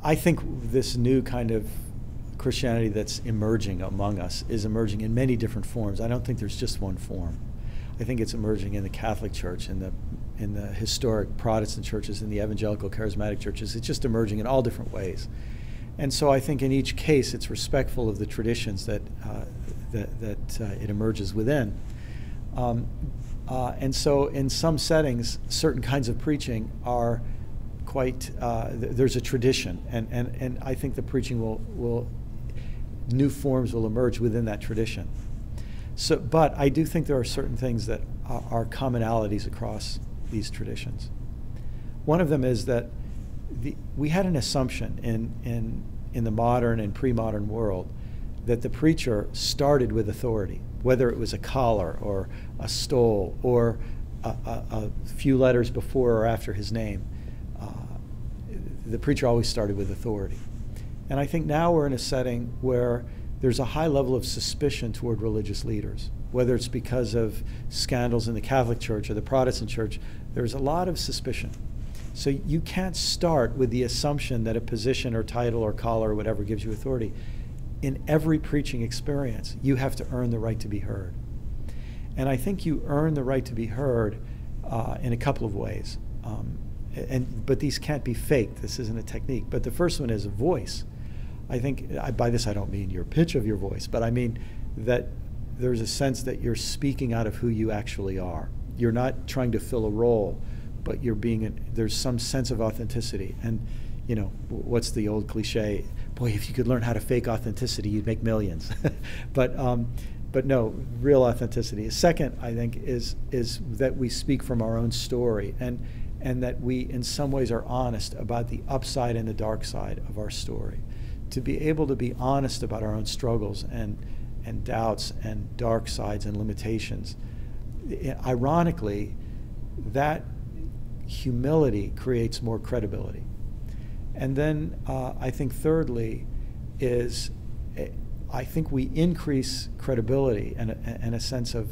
I think this new kind of Christianity that's emerging among us is emerging in many different forms. I don't think there's just one form. I think it's emerging in the Catholic Church, in the historic Protestant churches, in the evangelical charismatic churches. It's just emerging in all different ways. And so I think in each case it's respectful of the traditions that it emerges within. And so in some settings, certain kinds of preaching are quite, there's a tradition, and I think the preaching new forms will emerge within that tradition. So, but I do think there are certain things that are commonalities across these traditions. One of them is that we had an assumption in the modern and pre-modern world that the preacher started with authority, whether it was a collar or a stole or a few letters before or after his name. The preacher always started with authority. And I think now we're in a setting where there's a high level of suspicion toward religious leaders, whether it's because of scandals in the Catholic Church or the Protestant Church. There's a lot of suspicion. So you can't start with the assumption that a position or title or collar or whatever gives you authority. In every preaching experience, you have to earn the right to be heard. And I think you earn the right to be heard in a couple of ways. But these can't be faked. This isn't a technique. But the first one is a voice. I think, by this I don't mean your pitch of your voice, but I mean that there's a sense that you're speaking out of who you actually are. You're not trying to fill a role, but you're there's some sense of authenticity. And, you know, what's the old cliche? Boy, if you could learn how to fake authenticity, you'd make millions. But no, real authenticity. Second, I think, is that we speak from our own story, and that we, in some ways, are honest about the upside and the dark side of our story. To be able to be honest about our own struggles and doubts and dark sides and limitations. Ironically, that humility creates more credibility. And then I think thirdly is I think we increase credibility and a sense of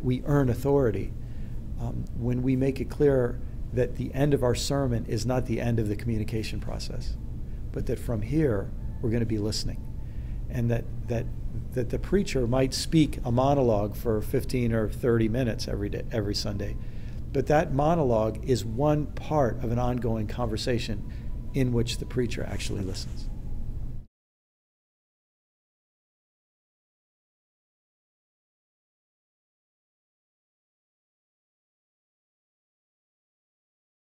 we earn authority when we make it clear that the end of our sermon is not the end of the communication process, but that from here we're going to be listening, and that the preacher might speak a monologue for 15 or 30 minutes every Sunday, but that monologue is one part of an ongoing conversation in which the preacher actually listens.